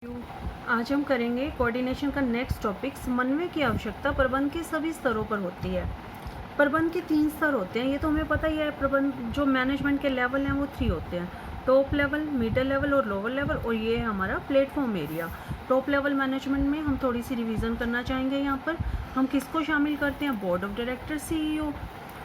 आज हम करेंगे कोऑर्डिनेशन का नेक्स्ट टॉपिक। समन्वय की आवश्यकता प्रबंध के सभी स्तरों पर होती है। प्रबंध के 3 स्तर होते हैं, ये तो हमें पता ही है। प्रबंध जो मैनेजमेंट के लेवल हैं वो 3 होते हैं, टॉप लेवल, मिडल लेवल और लोअर लेवल। और ये है हमारा platform area. Top level management में हम थोड़ी सी रिवीजन करना चाहेंगे। यहाँ पर हम किसको शामिल करते हैं? Board of director, CEO।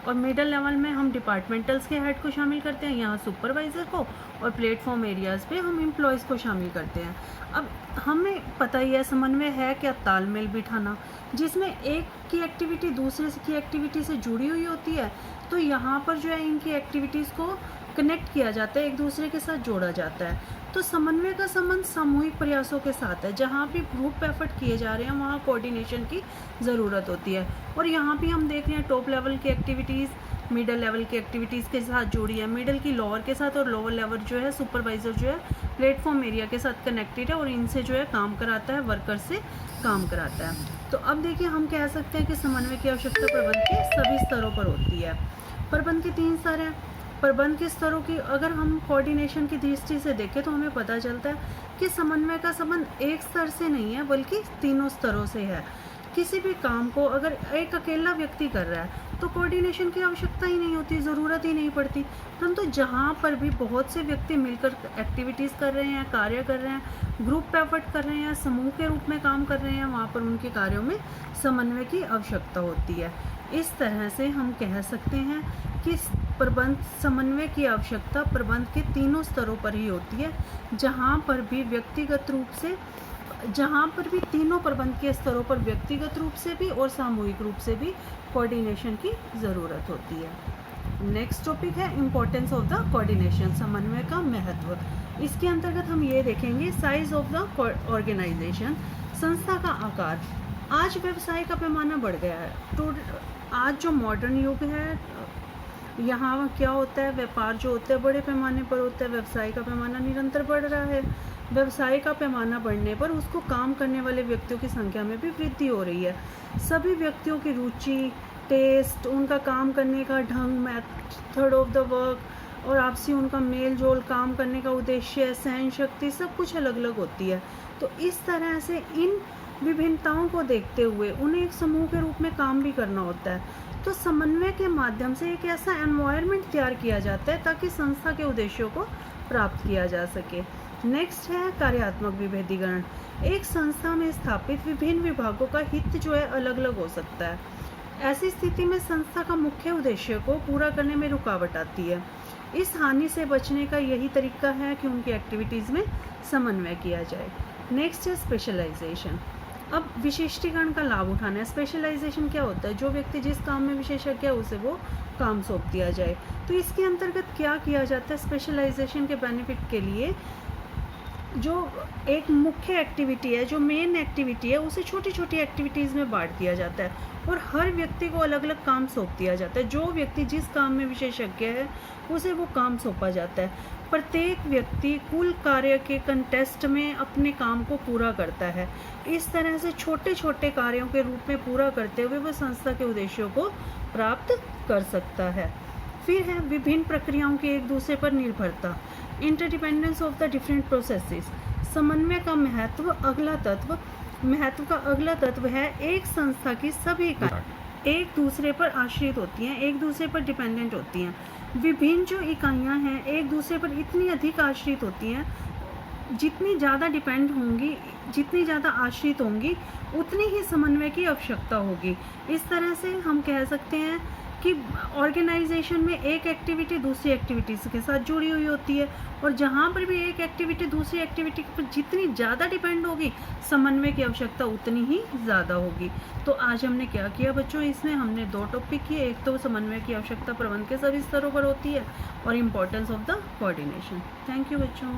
और मिडल लेवल में हम डिपार्टमेंटल्स के हेड को शामिल करते हैं, यहाँ सुपरवाइज़र को। और प्लेटफॉर्म एरियाज़ पे हम एम्प्लॉयज़ को शामिल करते हैं। अब हमें पता ही है समन्वय है क्या? तालमेल बिठाना, जिसमें एक की एक्टिविटी दूसरे की एक्टिविटी से जुड़ी हुई होती है। तो यहाँ पर जो है इनकी एक्टिविटीज़ को कनेक्ट किया जाता है, एक दूसरे के साथ जोड़ा जाता है। तो समन्वय का संबंध सामूहिक प्रयासों के साथ है। जहाँ भी ग्रुप एफर्ट किए जा रहे हैं वहाँ कोऑर्डिनेशन की ज़रूरत होती है। और यहाँ भी हम देख रहे हैं टॉप लेवल की एक्टिविटीज़ मिडल लेवल की एक्टिविटीज़ के साथ जुड़ी है, मिडल की लोअर के साथ, और लोअर लेवल जो है सुपरवाइज़र जो है प्लेटफॉर्म एरिया के साथ कनेक्टेड है और इनसे जो है काम कराता है, वर्कर से काम कराता है। तो अब देखिए हम कह सकते हैं कि समन्वय की आवश्यकता प्रबंध के सभी स्तरों पर होती है। प्रबंध के 3 स्तर हैं। प्रबंध के स्तरों की अगर हम कोऑर्डिनेशन की दृष्टि से देखें तो हमें पता चलता है कि समन्वय का संबंध एक स्तर से नहीं है बल्कि तीनों स्तरों से है। किसी भी काम को अगर एक अकेला व्यक्ति कर रहा है तो कोऑर्डिनेशन की आवश्यकता ही नहीं होती, ज़रूरत ही नहीं पड़ती। परंतु जहाँ पर भी बहुत से व्यक्ति मिलकर एक्टिविटीज़ कर रहे हैं, कार्य कर रहे हैं, ग्रुप एफर्ट कर रहे हैं, समूह के रूप में काम कर रहे हैं, वहाँ पर उनके कार्यों में समन्वय की आवश्यकता होती है। इस तरह से हम कह सकते हैं कि प्रबंध समन्वय की आवश्यकता प्रबंध के तीनों स्तरों पर ही होती है, जहाँ पर भी तीनों प्रबंध के स्तरों पर व्यक्तिगत रूप से भी और सामूहिक रूप से भी कोऑर्डिनेशन की ज़रूरत होती है। नेक्स्ट टॉपिक है इम्पोर्टेंस ऑफ द कोऑर्डिनेशन, समन्वय का महत्व। इसके अंतर्गत हम ये देखेंगे साइज ऑफ द ऑर्गेनाइजेशन, संस्था का आकार। आज व्यवसाय का पैमाना बढ़ गया है। तो आज जो मॉडर्न युग है यहाँ क्या होता है, व्यापार जो होता है बड़े पैमाने पर होता है, व्यवसाय का पैमाना निरंतर बढ़ रहा है। व्यवसाय का पैमाना बढ़ने पर उसको काम करने वाले व्यक्तियों की संख्या में भी वृद्धि हो रही है। सभी व्यक्तियों की रुचि, टेस्ट, उनका काम करने का ढंग, मेथड ऑफ द वर्क और आपसी उनका मेल जोल, काम करने का उद्देश्य, सहन शक्ति, सब कुछ अलग अलग होती है। तो इस तरह से इन विभिन्नताओं को देखते हुए उन्हें एक समूह के रूप में काम भी करना होता है। तो समन्वय के माध्यम से एक ऐसा एनवायरनमेंट तैयार किया जाता है ताकि संस्था के उद्देश्यों को प्राप्त किया जा सके। नेक्स्ट है कार्यात्मक विभेदीकरण। एक संस्था में स्थापित विभिन्न विभागों का हित जो है अलग अलग हो सकता है। ऐसी स्थिति में संस्था का मुख्य उद्देश्य को पूरा करने में रुकावट आती है। इस हानि से बचने का यही तरीका है कि उनकी एक्टिविटीज़ में समन्वय किया जाए। नेक्स्ट है स्पेशलाइजेशन। अब विशिष्टीकरण का लाभ उठाना है। स्पेशलाइजेशन क्या होता है? जो व्यक्ति जिस काम में विशेषज्ञ है उसे वो काम सौंप दिया जाए। तो इसके अंतर्गत क्या किया जाता है? स्पेशलाइजेशन के बेनिफिट के लिए जो एक मुख्य एक्टिविटी है, जो मेन एक्टिविटी है, उसे छोटी छोटी एक्टिविटीज़ में बांट दिया जाता है और हर व्यक्ति को अलग अलग काम सौंप दिया जाता है। जो व्यक्ति जिस काम में विशेषज्ञ है उसे वो काम सौंपा जाता है। प्रत्येक व्यक्ति कुल कार्य के कंटेस्ट में अपने काम को पूरा करता है। इस तरह से छोटे छोटे कार्यों के रूप में पूरा करते हुए वह संस्था के उद्देश्यों को प्राप्त कर सकता है। फिर है विभिन्न प्रक्रियाओं की एक दूसरे पर निर्भरता, interdependence of the different processes. समन्वय का महत्व का अगला तत्व है एक संस्था की सभी इकाइयाँ एक दूसरे पर आश्रित होती हैं, एक दूसरे पर डिपेंडेंट होती हैं। विभिन्न जो इकाइयाँ हैं एक दूसरे पर इतनी अधिक आश्रित होती हैं, जितनी ज़्यादा डिपेंड होंगी, जितनी ज़्यादा आश्रित होंगी, उतनी ही समन्वय की आवश्यकता होगी। इस तरह से हम कह सकते हैं कि ऑर्गेनाइजेशन में एक एक्टिविटी दूसरी एक्टिविटीज़ के साथ जुड़ी हुई होती है और जहाँ पर भी एक एक्टिविटी दूसरी एक्टिविटी पर जितनी ज़्यादा डिपेंड होगी, समन्वय की आवश्यकता उतनी ही ज़्यादा होगी। तो आज हमने क्या किया बच्चों? इसमें हमने 2 टॉपिक किए। एक तो समन्वय की आवश्यकता प्रबंध के सभी स्तरों पर होती है और importance of the coordination. Thank you बच्चों।